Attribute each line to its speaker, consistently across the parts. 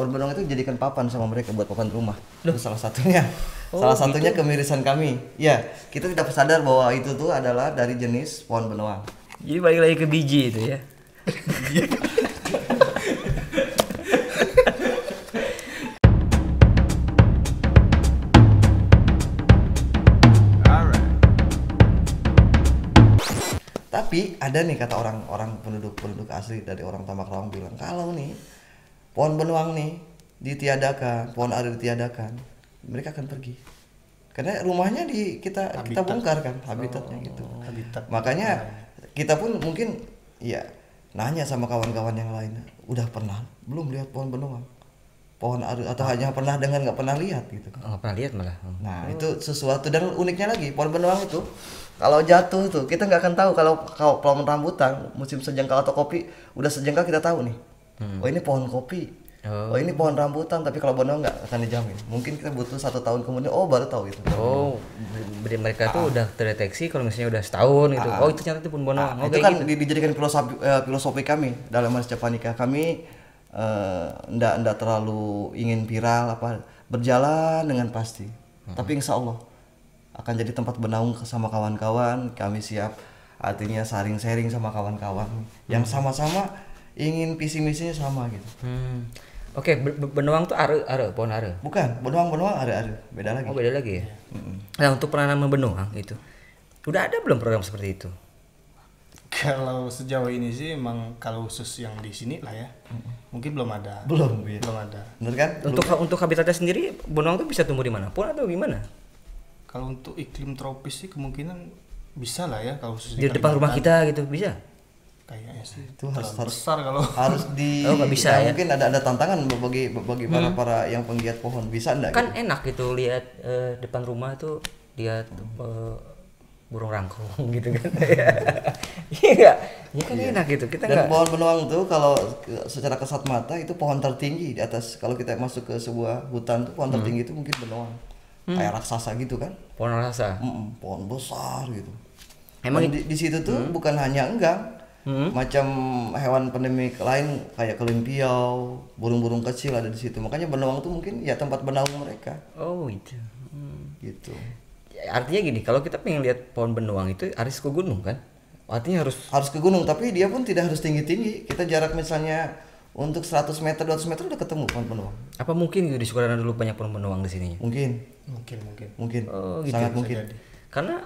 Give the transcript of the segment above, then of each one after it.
Speaker 1: pohon benuang itu dijadikan papan sama mereka buat papan rumah. Itu salah satunya. Salah satunya
Speaker 2: gitu.
Speaker 1: kemirisan kami. Ya, kita tidak sadar bahwa itu tuh adalah dari jenis pohon benuang.
Speaker 2: Jadi balik lagi ke biji itu ya.
Speaker 1: Tapi ada nih kata orang-orang penduduk asli dari orang Tambak Lawang bilang kalau nih pohon benuang nih ditiadakan, pohon ari ditiadakan, mereka akan pergi. Karena rumahnya kita bongkar kan habitatnya gitu.
Speaker 3: Habitat.
Speaker 1: Makanya kita pun mungkin ya nanya sama kawan-kawan yang lain, udah pernah belum lihat pohon benuang? Pohon ari atau hanya pernah dengar nggak pernah lihat gitu.
Speaker 2: Nggak pernah lihat malah.
Speaker 1: Nah, itu sesuatu dan uniknya lagi pohon benuang itu kalau jatuh tuh kita nggak akan tahu kalau pohon rambutan musim sejengkal atau kopi udah sejengkal kita tahu nih. Oh ini pohon kopi. Oh ini pohon rambutan, tapi kalau benuang nggak akan dijamin. Mungkin kita butuh 1 tahun kemudian baru tahu itu.
Speaker 2: Oh, mereka tuh udah terdeteksi kalau misalnya udah setahun gitu. Oh itu ternyata itu pun benuang.
Speaker 1: Itu kan dijadikan filosofi kami dalam Manis Japanika. Kami ndak terlalu ingin viral berjalan dengan pasti. Tapi insya Allah akan jadi tempat bernaung sama kawan-kawan. Kami siap artinya sharing sama kawan-kawan yang sama-sama ingin visi misinya sama gitu.
Speaker 2: Oke, benuang tuh pohon are.
Speaker 1: Bukan, benuang are beda lagi.
Speaker 2: Oh beda lagi ya. Nah untuk penanaman benuang itu udah ada belum program seperti itu?
Speaker 3: Kalau sejauh ini sih emang kalau khusus yang di sini lah ya, mungkin belum ada.
Speaker 1: Belum
Speaker 3: ada.
Speaker 1: Bener kan?
Speaker 2: Untuk habitatnya sendiri benuang tuh bisa tumbuh di mana pun atau gimana?
Speaker 3: Kalau untuk iklim tropis sih kemungkinan bisa lah ya kalau khusus
Speaker 2: Di depan rumah kita gitu bisa?
Speaker 3: Kayaknya sih
Speaker 1: Itu harus
Speaker 3: besar kalau
Speaker 1: harus di
Speaker 2: nggak bisa ya?
Speaker 1: Mungkin ada tantangan bagi para yang penggiat pohon bisa enggak
Speaker 2: Kan
Speaker 1: gitu?
Speaker 2: enak gitu lihat depan rumah tuh lihat burung rangkong gitu kan. Iya enggak? Ya kan enak gitu. Kita
Speaker 1: Dan
Speaker 2: enggak
Speaker 1: pohon benuang tuh kalau secara kasat mata itu pohon tertinggi di atas. Kalau kita masuk ke sebuah hutan tuh pohon tertinggi itu mungkin benuang. Kayak raksasa gitu kan.
Speaker 2: pohon rasa.
Speaker 1: Pohon besar gitu.
Speaker 2: Emang
Speaker 1: Dan di situ tuh bukan hanya enggang. Macam hewan endemik lain kayak kelimpiau, burung-burung kecil ada di situ. Makanya benuang tuh mungkin ya tempat bernaung mereka.
Speaker 2: Oh itu.
Speaker 1: Gitu.
Speaker 2: Artinya gini, kalau kita pengen lihat pohon benuang itu harus ke gunung kan? Artinya harus
Speaker 1: ke gunung, tapi dia pun tidak harus tinggi-tinggi. Kita jarak misalnya untuk 100 meter, 200 meter udah ketemu pohon benuang.
Speaker 2: apa mungkin gitu di Sukarana dulu banyak pohon benuang di sininya?
Speaker 1: Mungkin.
Speaker 2: Oh, gitu.
Speaker 1: Sangat mungkin.
Speaker 2: Karena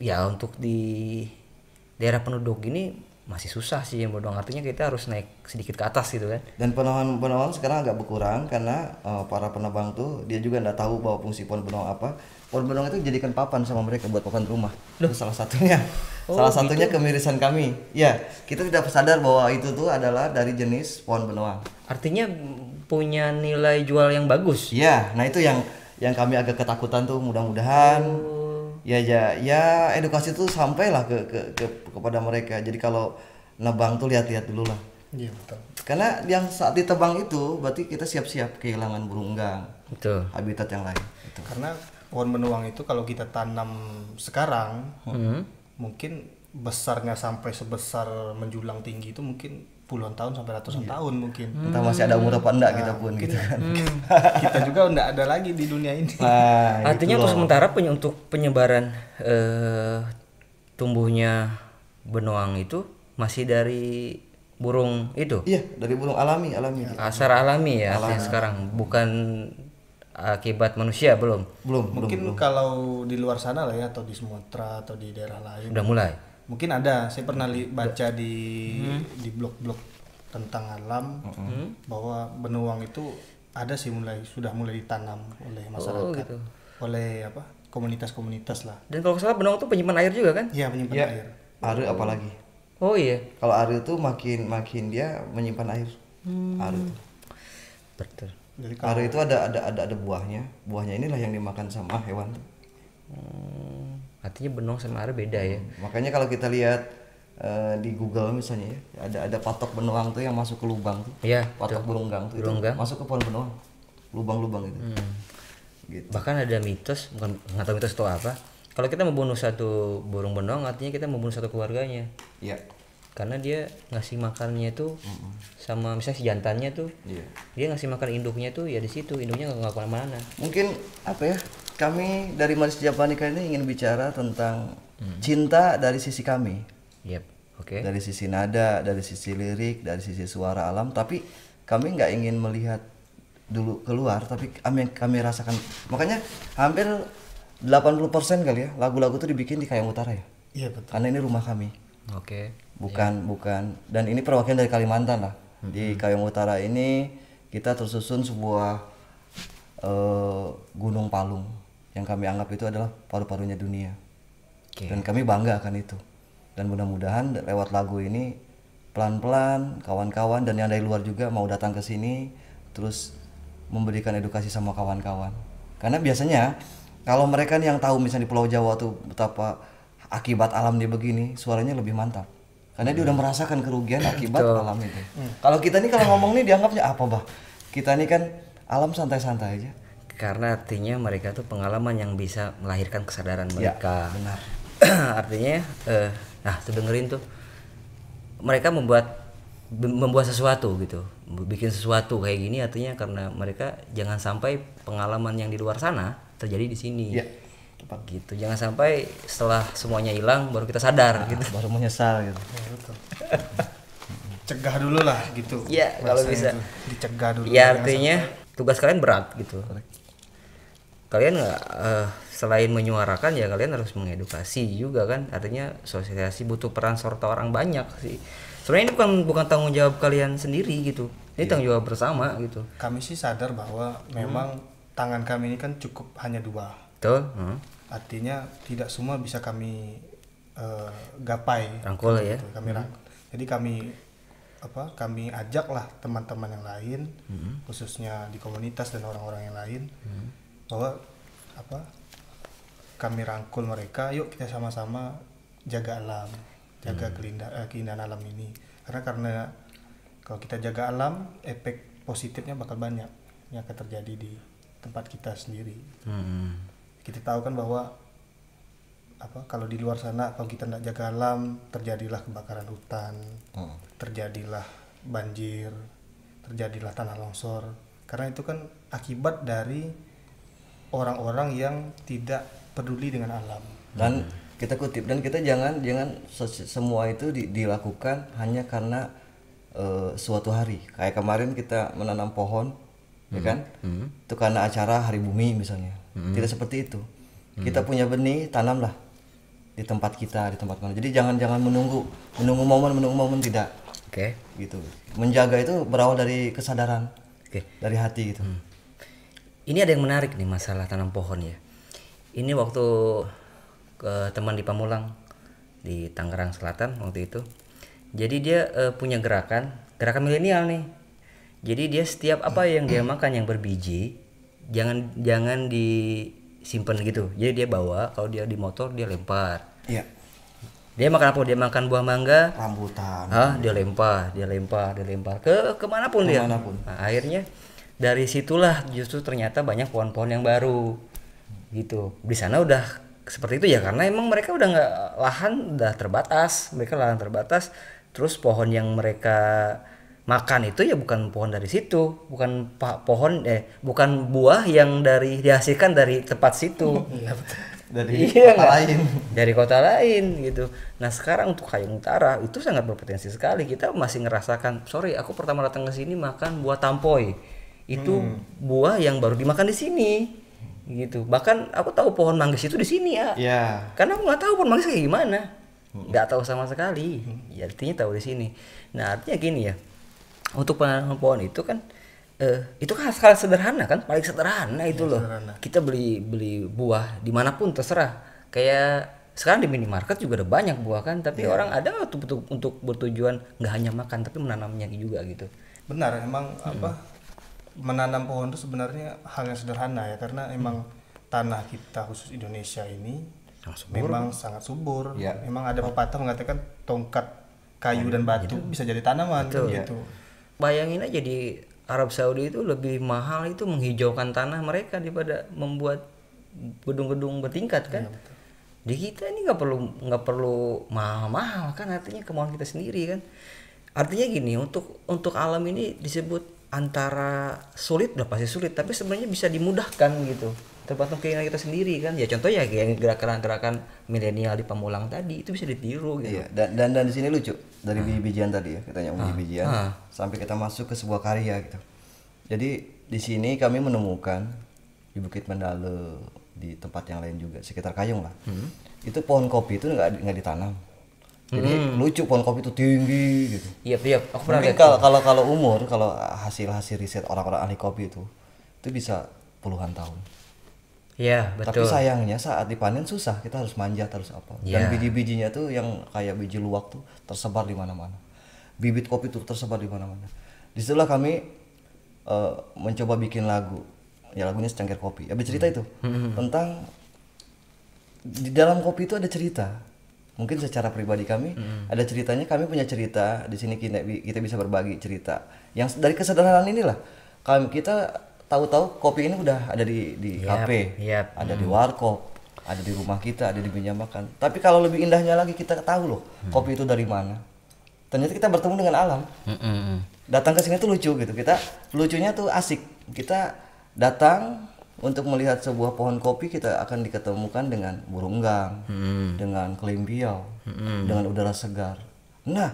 Speaker 2: ya untuk di daerah penduduk ini masih susah sih yang benuang, artinya kita harus naik sedikit ke atas gitu kan.
Speaker 1: Dan penebang sekarang agak berkurang karena para penebang tuh dia juga nggak tahu bahwa fungsi pohon benuang apa. Pohon benuang itu dijadikan papan sama mereka buat papan rumah. Itu salah satunya. Salah satunya kemirisan kami. Ya, kita tidak sadar bahwa itu tuh adalah dari jenis pohon benuang.
Speaker 2: Artinya punya nilai jual yang bagus.
Speaker 1: Iya, nah itu yang kami agak ketakutan tuh mudah-mudahan ya edukasi tuh sampailah kepada mereka. Jadi kalau nebang tuh lihat-lihat dulu lah.
Speaker 3: Iya betul.
Speaker 1: Karena yang saat ditebang itu berarti kita siap-siap kehilangan burung enggang,
Speaker 2: Betul.
Speaker 1: habitat yang lain. Gitu.
Speaker 3: Karena pohon benuang itu kalau kita tanam sekarang mungkin besarnya sampai sebesar menjulang tinggi itu mungkin puluhan tahun sampai ratusan tahun mungkin.
Speaker 1: Entah masih ada umur apa enggak kita pun gitu kan.
Speaker 3: Kita juga enggak ada lagi di dunia ini.
Speaker 1: Nah,
Speaker 2: Artinya
Speaker 1: gitu
Speaker 2: untuk
Speaker 1: loh.
Speaker 2: sementara untuk penyebaran tumbuhnya benuang itu masih dari burung itu.
Speaker 1: Iya, dari burung alami gitu.
Speaker 2: Secara alami ya artinya sekarang, bukan akibat manusia belum.
Speaker 3: Mungkin kalau di luar sana lah ya, atau di Sumatera atau di daerah lain.
Speaker 2: Udah mulai.
Speaker 3: Mungkin ada, saya pernah baca di blog-blog tentang alam bahwa benuang itu ada sih sudah mulai ditanam oleh masyarakat,
Speaker 2: gitu.
Speaker 3: oleh komunitas-komunitas lah.
Speaker 2: Dan kalau nggak salah benuang tuh penyimpan air juga kan?
Speaker 3: Iya, penyimpan
Speaker 1: Iya.
Speaker 3: air.
Speaker 1: Ari apalagi.
Speaker 2: Oh iya.
Speaker 1: Kalau ari itu makin dia menyimpan air. Ari itu.
Speaker 2: Betul.
Speaker 3: Jadi
Speaker 1: Ari itu ada buahnya. Buahnya inilah yang dimakan sama hewan.
Speaker 2: Artinya benuang sama are beda ya.
Speaker 1: Makanya kalau kita lihat di Google misalnya ya, ada patok benuang tuh yang masuk ke lubang tuh.
Speaker 2: Iya.
Speaker 1: Patok burung gang tuh
Speaker 2: Burung
Speaker 1: itu
Speaker 2: gang.
Speaker 1: masuk ke pohon benuang. Lubang-lubang itu. Gitu.
Speaker 2: Bahkan ada mitos, bukan nggak tahu mitos itu apa. Kalau kita membunuh satu burung benuang, artinya kita membunuh satu keluarganya.
Speaker 1: Iya.
Speaker 2: karena dia ngasih makannya tuh sama misalnya si jantannya tuh
Speaker 1: Iya.
Speaker 2: dia ngasih makan induknya tuh ya di situ, induknya nggak kemana-mana.
Speaker 1: Mungkin apa ya, kami dari Malaysia Japanika ini ingin bicara tentang cinta dari sisi kami,
Speaker 2: Yep, oke.
Speaker 1: dari sisi nada, dari sisi lirik, dari sisi suara alam, tapi kami nggak ingin melihat dulu keluar, tapi kami rasakan. Makanya hampir 80% kali ya lagu-lagu tuh dibikin di Kayong Utara ya,
Speaker 3: Iya betul.
Speaker 1: karena ini rumah kami.
Speaker 2: Oke.
Speaker 1: Bukan dan ini perwakilan dari Kalimantan lah. Di Kayong Utara ini kita tersusun sebuah Gunung Palung yang kami anggap itu adalah paru-parunya dunia.
Speaker 2: Oke.
Speaker 1: Dan kami bangga akan itu. Dan mudah-mudahan lewat lagu ini pelan-pelan kawan-kawan dan yang dari luar juga mau datang ke sini terus memberikan edukasi sama kawan-kawan. Karena biasanya kalau mereka nih yang tahu misalnya di Pulau Jawa tuh betapa akibat alam dia begini, suaranya lebih mantap. Karena dia udah merasakan kerugian akibat alam itu. Kalau kita nih kalau ngomong nih dianggapnya apa, Bah? Kita nih kan alam santai-santai aja.
Speaker 2: Karena artinya mereka tuh pengalaman yang bisa melahirkan kesadaran mereka.
Speaker 1: benar.
Speaker 2: Artinya nah tuh dengerin tuh mereka membuat sesuatu gitu, bikin sesuatu kayak gini, artinya karena mereka jangan sampai pengalaman yang di luar sana terjadi di sini.
Speaker 1: Iya. Tepat.
Speaker 2: Gitu, jangan sampai setelah semuanya hilang baru kita sadar gitu.
Speaker 1: Baru menyesal gitu.
Speaker 3: Ya, betul. Cegah dulu lah gitu.
Speaker 2: Iya, kalau
Speaker 3: Bahasanya
Speaker 2: bisa.
Speaker 3: tuh, dicegah dulu.
Speaker 2: Ya artinya tugas kalian berat gitu. Kalian nggak selain menyuarakan ya kalian harus mengedukasi juga kan. Artinya sosialisasi butuh peran serta orang banyak sih. Sebenarnya ini bukan tanggung jawab kalian sendiri gitu. Ini tanggung jawab bersama gitu.
Speaker 3: Kami sih sadar bahwa memang tangan kami ini kan cukup hanya 2.
Speaker 2: Betul?
Speaker 3: Artinya tidak semua bisa kami gapai.
Speaker 2: Rangkul ya.
Speaker 3: Gitu, kami rangkul. Jadi kami ajaklah teman-teman yang lain, khususnya di komunitas dan orang-orang yang lain, bahwa kami rangkul mereka, yuk kita sama-sama jaga alam, jaga keindahan alam ini. Karena kalau kita jaga alam, efek positifnya bakal banyak yang akan terjadi di tempat kita sendiri. Kita tahu kan bahwa kalau di luar sana kalau kita tidak jaga alam, terjadilah kebakaran hutan, terjadilah banjir, terjadilah tanah longsor. Karena itu kan akibat dari orang-orang yang tidak peduli dengan alam.
Speaker 1: Dan kita kutip, dan kita jangan semua itu dilakukan hanya karena suatu hari. Kayak kemarin kita menanam pohon, ya kan? Itu karena acara Hari Bumi misalnya. Tidak seperti itu. Kita punya benih, tanamlah di tempat kita, di tempat mana. Jadi jangan menunggu momen tidak.
Speaker 2: Oke.
Speaker 1: Gitu. Menjaga itu berawal dari kesadaran, dari hati gitu.
Speaker 2: Ini ada yang menarik nih masalah tanam pohon ya. Ini waktu ke teman di Pamulang di Tangerang Selatan waktu itu. Jadi dia punya gerakan milenial nih. Jadi dia setiap apa yang dia makan yang berbiji jangan disimpan gitu. Jadi dia bawa, kalau dia di motor dia lempar.
Speaker 1: Iya.
Speaker 2: Dia makan apa? Dia makan buah mangga,
Speaker 1: Rambutan.
Speaker 2: dia lempar ke kemanapun dia. Nah, akhirnya dari situlah justru ternyata banyak pohon-pohon yang baru gitu. Di sana udah seperti itu ya, karena emang mereka udah nggak lahan terbatas. Terus pohon yang mereka makan itu ya bukan pohon dari situ, bukan buah yang dihasilkan dari tempat situ.
Speaker 1: Dari kota lain.
Speaker 2: Dari kota lain gitu. Nah sekarang untuk Kayong Utara itu sangat berpotensi sekali. Kita masih ngerasakan, sorry aku pertama datang ke sini makan buah tampoy, itu buah yang baru dimakan di sini gitu. Bahkan aku tahu pohon manggis itu di sini ya. Karena aku nggak tahu pohon manggis kayak gimana, nggak tahu sama sekali. Ya, artinya tahu di sini. Nah artinya gini ya, untuk penanaman pohon itu kan itu kan hal sederhana kan, paling sederhana itu loh.
Speaker 3: Sederhana.
Speaker 2: Kita beli buah dimanapun terserah. Kayak sekarang di minimarket juga ada banyak buah kan, tapi orang ada untuk bertujuan nggak hanya makan tapi menanamnya juga gitu.
Speaker 3: Benar, emang menanam pohon itu sebenarnya hal yang sederhana ya, karena emang tanah kita khusus Indonesia ini memang sangat subur. Memang ada pepatah mengatakan tongkat kayu dan batu bisa jadi tanaman gitu.
Speaker 2: Bayangin aja di Arab Saudi itu lebih mahal itu menghijaukan tanah mereka daripada membuat gedung-gedung bertingkat kan. Di kita ini nggak perlu mahal-mahal kan, artinya kemauan kita sendiri kan. Artinya gini, untuk alam ini disebut antara sulit, udah pasti sulit, tapi sebenarnya bisa dimudahkan gitu. Tergantung keinginan kita sendiri kan. Ya contohnya kayak gerakan-gerakan milenial di Pamulang tadi itu bisa ditiru gitu.
Speaker 1: Iya, dan di sini lucu dari biji-bijian tadi ya, kita nyambung biji-bijian sampai kita masuk ke sebuah karya gitu. Jadi di sini kami menemukan di Bukit Mendale, di tempat yang lain juga sekitar Kayong lah. Itu pohon kopi itu nggak ditanam. Jadi lucu, pohon kopi itu tinggi gitu.
Speaker 2: Iya, aku pernah
Speaker 1: Mungkin
Speaker 2: lihat.
Speaker 1: kalau hasil riset orang-orang ahli kopi itu bisa puluhan tahun.
Speaker 2: Iya,
Speaker 1: Tapi
Speaker 2: betul.
Speaker 1: sayangnya saat dipanen susah, kita harus manjat, harus apa.
Speaker 2: Iya.
Speaker 1: Dan biji-bijinya tuh yang kayak biji luwak tuh tersebar di mana-mana. Bibit kopi tuh tersebar di mana-mana. Disitulah kami mencoba bikin lagu. Ya lagunya Secangkir Kopi. Ya bercerita itu tentang di dalam kopi itu ada cerita. Mungkin secara pribadi kami ada ceritanya, kami punya cerita. Di sini kita bisa berbagi cerita. Yang dari kesederhanaan inilah kita tahu-tahu kopi ini udah ada di kafe, ada di warkop, ada di rumah kita, ada di meja makan. Tapi kalau lebih indahnya lagi kita tahu loh kopi itu dari mana. Ternyata kita bertemu dengan alam. Datang ke sini tuh lucu gitu. Lucunya tuh asik. Kita datang untuk melihat sebuah pohon kopi, kita akan diketemukan dengan burung enggang, dengan kelimpiau, dengan udara segar. Nah,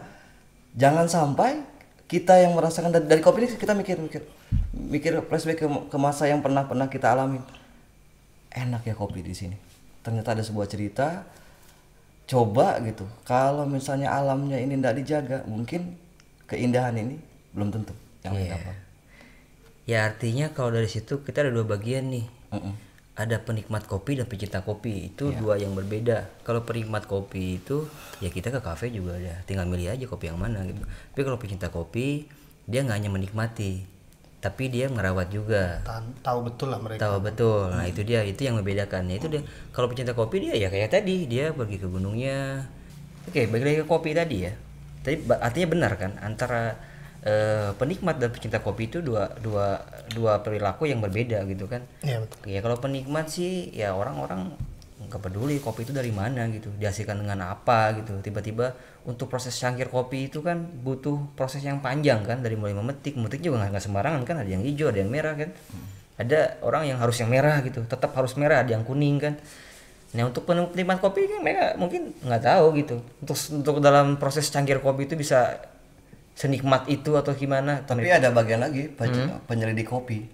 Speaker 1: jangan sampai kita yang merasakan dari kopi ini kita mikir flashback ke masa yang pernah kita alami. Enak ya kopi di sini. Ternyata ada sebuah cerita. Coba gitu. Kalau misalnya alamnya ini tidak dijaga, mungkin keindahan ini belum tentu yang dapat.
Speaker 2: Ya artinya kalau dari situ kita ada dua bagian nih. Ada penikmat kopi dan pecinta kopi, itu dua yang berbeda. Kalau penikmat kopi itu ya kita ke kafe juga ada, tinggal milih aja kopi yang mana gitu. Tapi kalau pecinta kopi dia nggak hanya menikmati, tapi dia ngerawat juga.
Speaker 3: Tahu betul lah mereka.
Speaker 2: Tahu betul. Nah itu dia, itu yang membedakan. Itu dia. Kalau pecinta kopi dia ya kayak tadi, dia pergi ke gunungnya. Oke, balik lagi ke kopi tadi ya. Tadi artinya benar kan, antara penikmat dan pecinta kopi itu dua perilaku yang berbeda gitu kan.
Speaker 3: Iya betul.
Speaker 2: Ya kalau penikmat sih ya orang-orang nggak peduli kopi itu dari mana gitu, dihasilkan dengan apa gitu. Tiba-tiba untuk proses cangkir kopi itu kan butuh proses yang panjang kan, dari mulai memetik juga nggak sembarangan kan, ada yang hijau, ada yang merah kan. Ada orang yang harus yang merah gitu, tetap harus merah, ada yang kuning kan. Nah untuk penikmat kopi kan mereka mungkin nggak tahu gitu. Untuk dalam proses cangkir kopi itu bisa senikmat itu atau gimana.
Speaker 1: Tapi ada bagian lagi penyelidik kopi.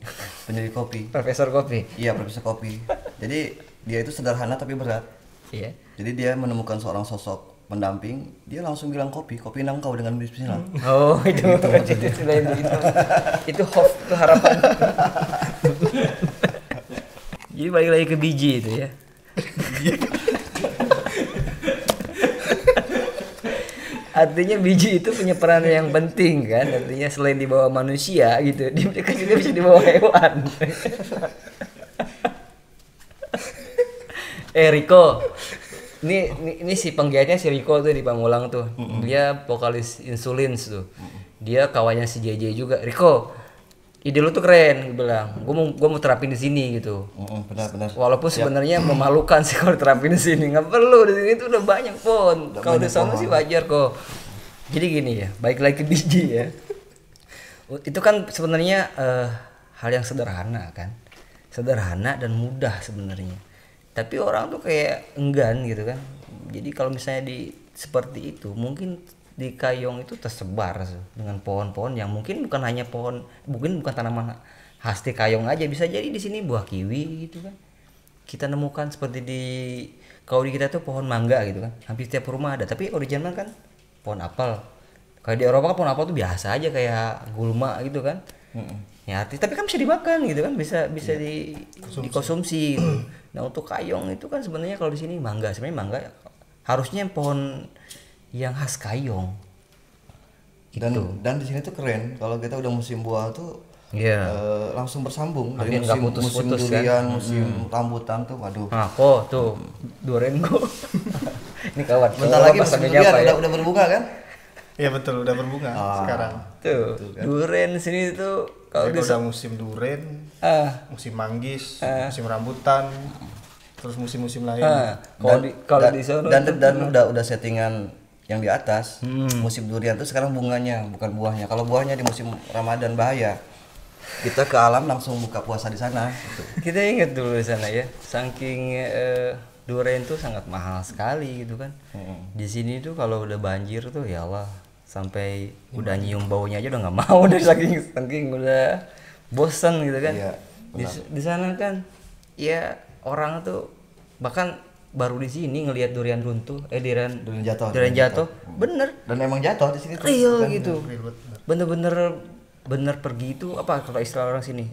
Speaker 2: Profesor kopi.
Speaker 1: Iya, profesor kopi. Jadi dia itu sederhana tapi berat.
Speaker 2: Iya.
Speaker 1: Jadi dia menemukan seorang sosok pendamping, dia langsung bilang kopi nangkau dengan bismillah.
Speaker 2: Oh itu itu hope, itu harapan. Jadi balik lagi ke biji itu ya. Artinya biji itu punya peran yang penting kan, artinya selain dibawa manusia gitu, dia juga bisa dibawa hewan. Riko, ini si penggiatnya si Riko tuh di Pamulang tuh, dia vokalis Insulins tuh, dia kawannya si JJ juga. Riko, ide lu tuh keren, gue bilang, gue mau terapin di sini gitu.
Speaker 1: Benar.
Speaker 2: Walaupun sebenarnya memalukan sih kalau terapin di sini, nggak perlu, di sini tuh udah banyak pohon. Kalau di sana sih wajar kok. Jadi gini ya, baik lagi ke biji ya. Itu kan sebenarnya hal yang sederhana kan, sederhana dan mudah sebenarnya. Tapi orang tuh kayak enggan gitu kan. Jadi kalau misalnya seperti itu, mungkin di Kayong itu tersebar dengan pohon-pohon yang mungkin bukan hanya bukan tanaman khas di Kayong aja, bisa jadi di sini buah kiwi gitu kan. Kita nemukan seperti kalau di kita tuh pohon mangga gitu kan, hampir setiap rumah ada. Tapi kalau di Jerman kan pohon apel. Kalau di Eropa kan pohon apel tuh biasa aja kayak gulma gitu kan. Ya tapi kan bisa dimakan gitu kan, bisa dikonsumsi gitu. Nah untuk Kayong itu kan sebenarnya kalau di sini sebenarnya mangga harusnya pohon yang khas Kayong.
Speaker 1: Dan di sini tuh keren, kalau kita udah musim buah tuh langsung bersambung dari musim durian, musim rambutan tuh, waduh.
Speaker 2: Nah kok tuh durian gua. Ini kawan.
Speaker 1: Bentar lagi musim durian udah berbunga kan?
Speaker 3: Iya betul, udah berbunga sekarang.
Speaker 2: Tuh, durian sini tuh kalau
Speaker 3: udah musim durian, musim manggis, musim rambutan. terus musim-musim lain.
Speaker 2: Kalau di sana
Speaker 1: dan udah settingan yang di atas. Musim durian tuh sekarang bunganya, bukan buahnya. Kalau buahnya di musim Ramadan bahaya. Kita ke alam langsung buka puasa di sana. Gitu.
Speaker 2: kita ingat dulu di sana ya, saking durian tuh sangat mahal sekali gitu kan. Di sini tuh kalau udah banjir tuh ya Allah, sampai udah nyium baunya aja udah nggak mau udah saking udah bosan gitu kan.
Speaker 1: Iya,
Speaker 2: Di sana kan ya orang tuh bahkan baru di sini ngelihat durian runtuh, durian jatuh, bener,
Speaker 1: Dan emang jatuh di sini tuh.
Speaker 2: real
Speaker 1: Bukan-
Speaker 2: gitu, bener pergi itu apa kalau istilah orang sini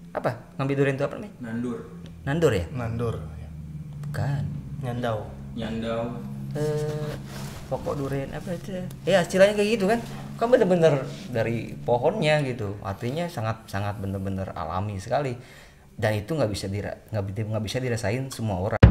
Speaker 2: apa ngambil durian itu apa namanya? Nandur ya?
Speaker 3: Nandur, ya.
Speaker 2: Bukan.
Speaker 3: Nyandau.
Speaker 2: Pokok durian apa itu ya istilahnya kayak gitu kan, kan bener-bener dari pohonnya gitu, artinya sangat bener-bener alami sekali, dan itu nggak bisa dirasain semua orang.